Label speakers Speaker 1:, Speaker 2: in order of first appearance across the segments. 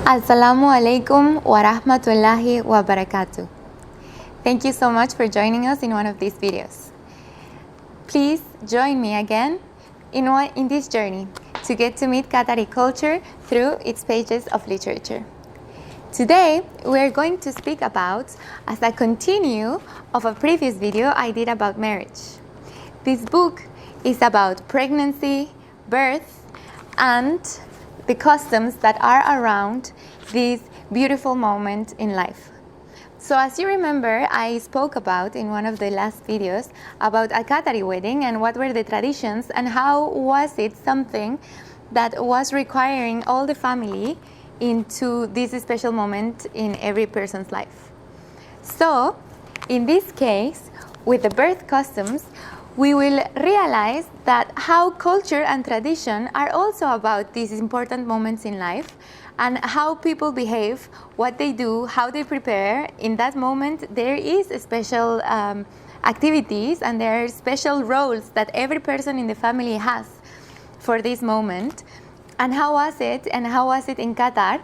Speaker 1: Assalamu alaikum wa rahmatullahi wa barakatuh. Thank you so much for joining us in one of these videos. Please join me again in this journey to get to meet Qatari culture through its pages of literature. Today, we're going to speak about, as a continue of a previous video I did about marriage. This book is about pregnancy, birth, and the customs that are around this beautiful moment in life. So as you remember, I spoke about in one of the last videos about a Qatari wedding and what were the traditions and how was it something that was requiring all the family into this special moment in every person's life. So in this case, with the birth customs, we will realize that how culture and tradition are also about these important moments in life and how people behave, what they do, how they prepare. In that moment, there is special activities and there are special roles that every person in the family has for this moment. And how was it in Qatar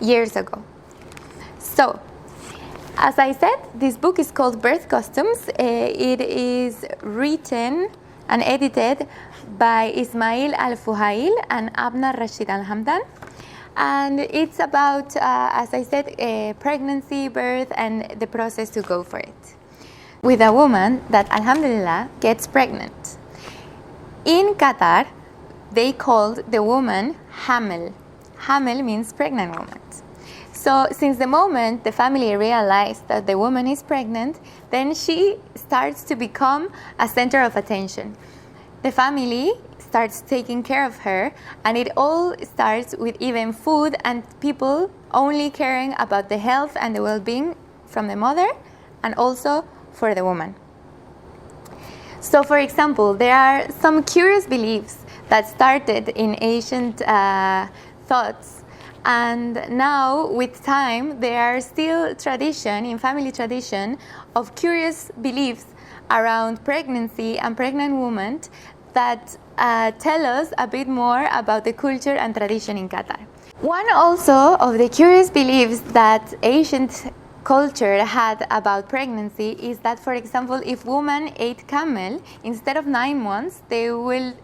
Speaker 1: years ago? So, as I said, this book is called Birth Customs. It is written and edited by Ismail Al-Fuhail and Abna Rashid Al-Hamdan. And it's about, as I said, pregnancy, birth, and the process to go for it. With a woman that, alhamdulillah, gets pregnant. In Qatar, they called the woman Hamil. Hamil means pregnant woman. So since the moment the family realized that the woman is pregnant, then she starts to become a center of attention. The family starts taking care of her, and it all starts with even food and people only caring about the health and the well-being from the mother and also for the woman. So for example, there are some curious beliefs that started in ancient thoughts. And now, with time, there are still family tradition, of curious beliefs around pregnancy and pregnant women that tell us a bit more about the culture and tradition in Qatar. One also of the curious beliefs that ancient culture had about pregnancy is that, for example, if women ate camel, instead of 9 months, they will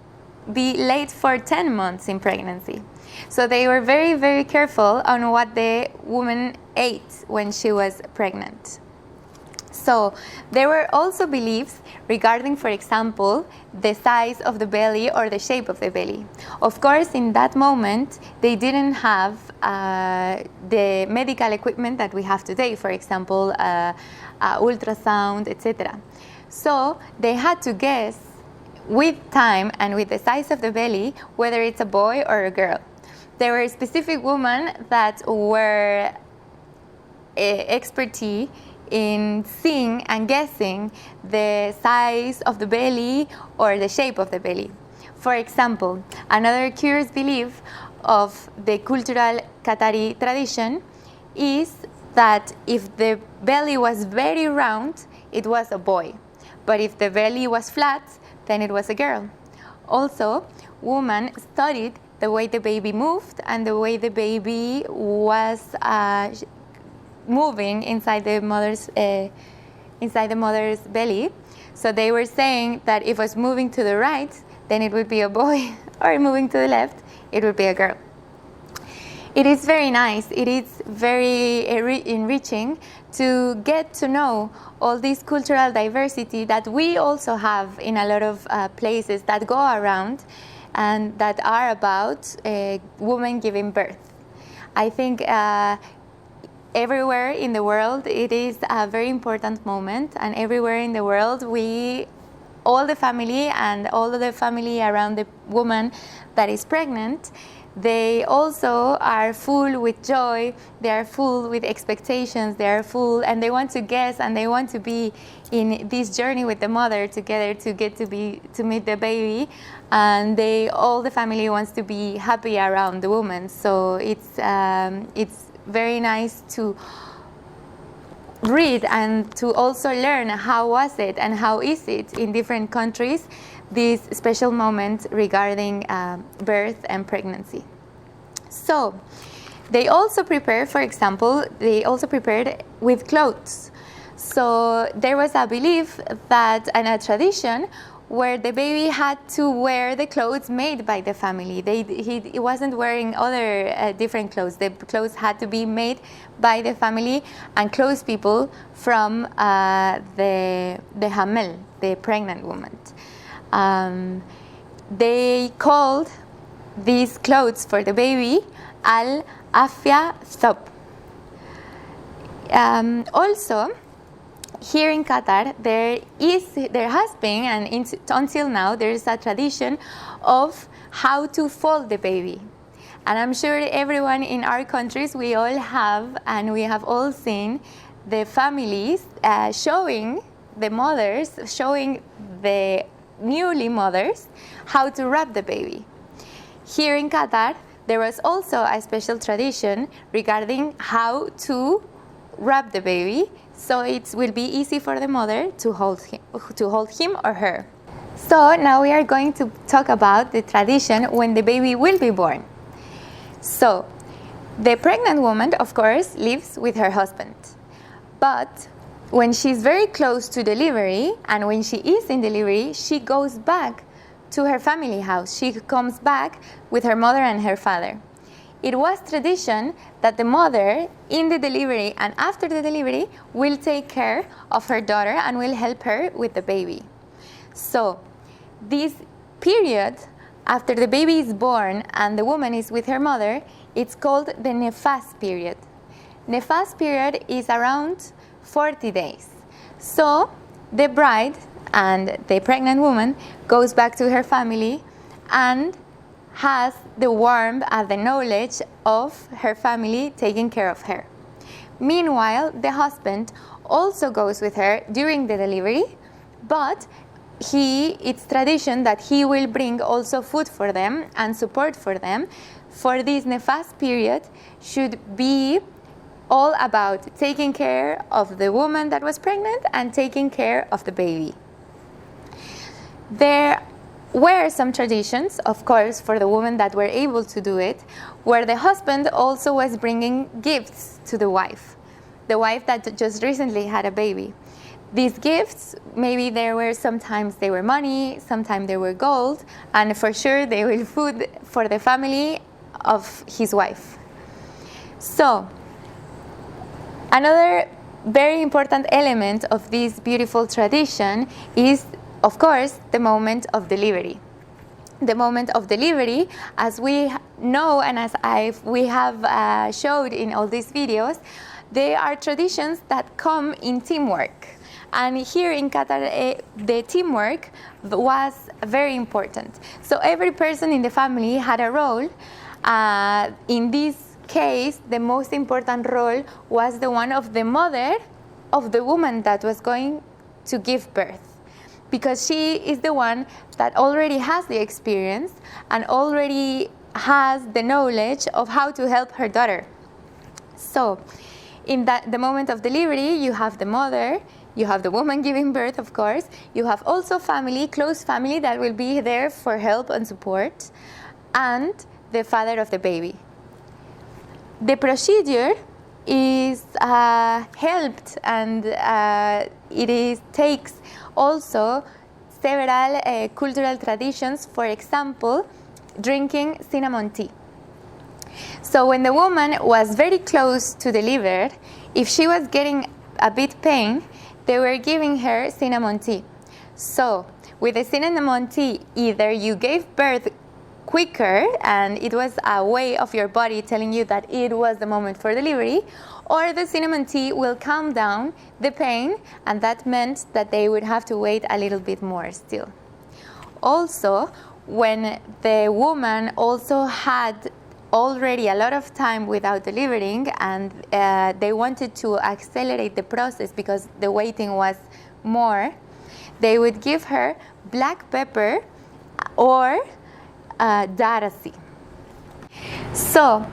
Speaker 1: be late for 10 months in pregnancy. So they were very, very careful on what the woman ate when she was pregnant. So there were also beliefs regarding, for example, the size of the belly or the shape of the belly. Of course, in that moment, they didn't have the medical equipment that we have today, for example, ultrasound, etc. So they had to guess with time and with the size of the belly whether it's a boy or a girl. There were specific women that were expertise in seeing and guessing the size of the belly or the shape of the belly. For example, another curious belief of the cultural Qatari tradition is that if the belly was very round, it was a boy. But if the belly was flat, then it was a girl. Also, women studied the way the baby moved and the way the baby was moving inside the mother's belly. So they were saying that if it was moving to the right, then it would be a boy, or moving to the left, it would be a girl. It is very nice. It is very enriching to get to know all this cultural diversity that we also have in a lot of places that go around and that are about women giving birth. I think everywhere in the world it is a very important moment, and everywhere in the world all the family and all of the family around the woman that is pregnant, they also are full with joy, they are full with expectations, they are full and they want to guess and they want to be in this journey with the mother together to get to meet the baby, and all the family wants to be happy around the woman. So it's very nice to read and to also learn how was it and how is it in different countries, this special moment regarding birth and pregnancy. So They also prepare, for example, they also prepared with clothes. So there was a belief that, and a tradition, where the baby had to wear the clothes made by the family. He wasn't wearing other different clothes. The clothes had to be made by the family and close people from the hamel, the pregnant woman. They called these clothes for the baby al-afia thawb. Also, here in Qatar, there has been, and until now, there is a tradition of how to fold the baby. And I'm sure everyone in our countries, we all have, and we have all seen the families showing the mothers, showing the newly mothers how to wrap the baby. Here in Qatar, there was also a special tradition regarding how to wrap the baby, so it will be easy for the mother to hold him or her. So now we are going to talk about the tradition when the baby will be born. So the pregnant woman, of course, lives with her husband. But when she's very close to delivery, and when she is in delivery, she goes back to her family house. She comes back with her mother and her father. It was tradition that the mother in the delivery and after the delivery will take care of her daughter and will help her with the baby. So this period after the baby is born and the woman is with her mother, it's called the nefas period. Nefas period is around 40 days. So the bride and the pregnant woman goes back to her family and has the warmth and the knowledge of her family taking care of her. Meanwhile, the husband also goes with her during the delivery, but it's tradition that he will bring also food for them and support for them. For this nefas period should be all about taking care of the woman that was pregnant and taking care of the baby. There were some traditions, of course, for the women that were able to do it, where the husband also was bringing gifts to the wife that just recently had a baby. These gifts, maybe sometimes they were money, sometimes they were gold, and for sure they were food for the family of his wife. So, another very important element of this beautiful tradition is, of course, the moment of delivery. The moment of delivery, as we know and as we have showed in all these videos, they are traditions that come in teamwork. And here in Qatar, the teamwork was very important. So every person in the family had a role. In this case, the most important role was the one of the mother of the woman that was going to give birth, because she is the one that already has the experience and already has the knowledge of how to help her daughter. So in the moment of delivery, you have the mother, you have the woman giving birth, of course, you have also family, close family that will be there for help and support, and the father of the baby. The procedure is helped, and takes also several cultural traditions. For example, drinking cinnamon tea. So when the woman was very close to deliver, if she was getting a bit pain, they were giving her cinnamon tea. So with the cinnamon tea, either you gave birth quicker and it was a way of your body telling you that it was the moment for delivery, or the cinnamon tea will calm down the pain, and that meant that they would have to wait a little bit more still. Also, when the woman also had already a lot of time without delivering and they wanted to accelerate the process because the waiting was more, they would give her black pepper or darasi. So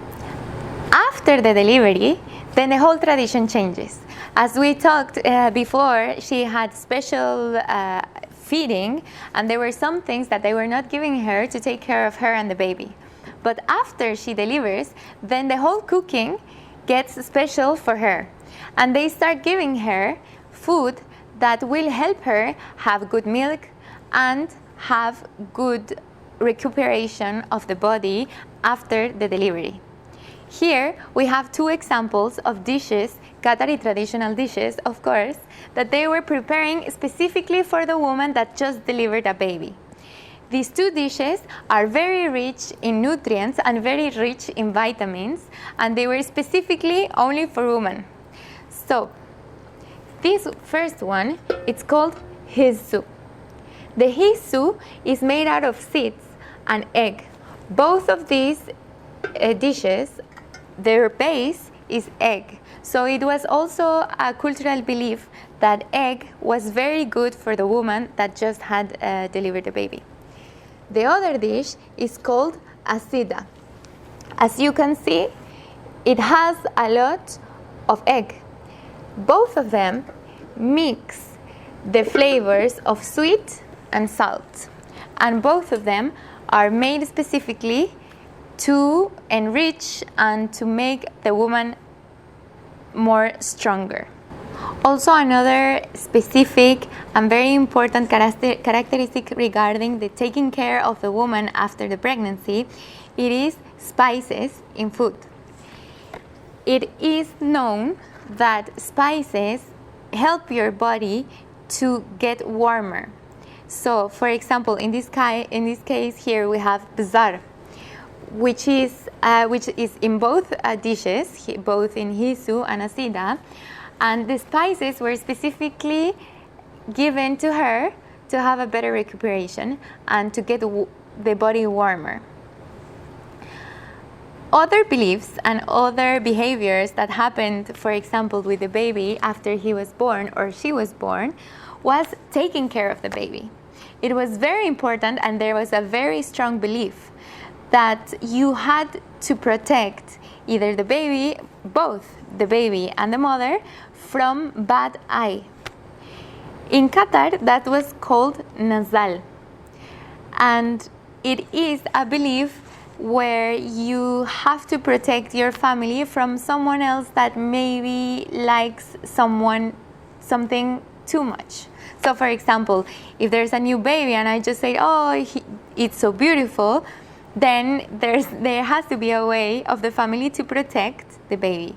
Speaker 1: after the delivery, then the whole tradition changes. As we talked before, she had special feeding, and there were some things that they were not giving her to take care of her and the baby. But after she delivers, then the whole cooking gets special for her. And they start giving her food that will help her have good milk and have good recuperation of the body after the delivery. Here we have two examples of dishes, Qatari traditional dishes, of course, that they were preparing specifically for the woman that just delivered a baby. These two dishes are very rich in nutrients and very rich in vitamins, and they were specifically only for women. So, this first one, it's called hisu. The hisu is made out of seeds and egg. Both of these dishes, their base is egg. So it was also a cultural belief that egg was very good for the woman that just had delivered a baby. The other dish is called asida. As you can see, it has a lot of egg. Both of them mix the flavors of sweet and salt, and both of them are made specifically to enrich and to make the woman more stronger. Also, another specific and very important characteristic regarding the taking care of the woman after the pregnancy, it is spices in food. It is known that spices help your body to get warmer. So, for example, in this case here we have bazar, which is in both dishes, both in hisu and asida, and the spices were specifically given to her to have a better recuperation and to get the body warmer. Other beliefs and other behaviors that happened, for example, with the baby after he was born or she was born, was taking care of the baby. It was very important, and there was a very strong belief that you had to protect either the baby, both the baby and the mother, from bad eye. In Qatar, that was called nazal, and it is a belief where you have to protect your family from someone else that maybe likes something too much. So, for example, if there's a new baby and I just say, oh, it's so beautiful, then there has to be a way of the family to protect the baby.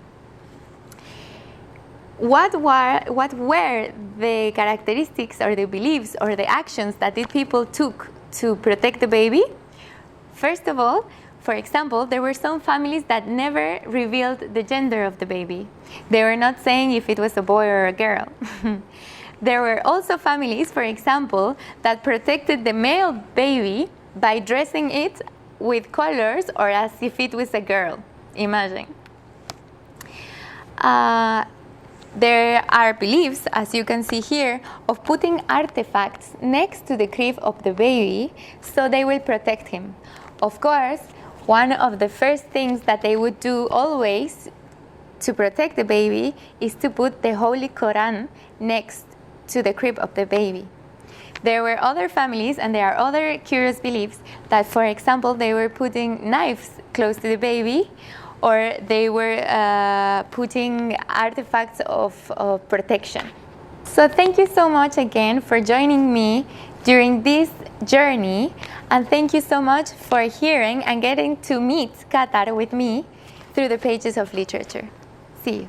Speaker 1: What were the characteristics or the beliefs or the actions that the people took to protect the baby? First of all, for example, there were some families that never revealed the gender of the baby. They were not saying if it was a boy or a girl. There were also families, for example, that protected the male baby by dressing it with colors or as if it was a girl. Imagine. There are beliefs, as you can see here, of putting artifacts next to the crib of the baby so they will protect him. Of course, one of the first things that they would do always to protect the baby is to put the Holy Quran next to the crib of the baby. There were other families, and there are other curious beliefs that, for example, they were putting knives close to the baby, or they were putting artifacts of protection. So thank you so much again for joining me during this journey, and thank you so much for hearing and getting to meet Qatar with me through the pages of literature. See you.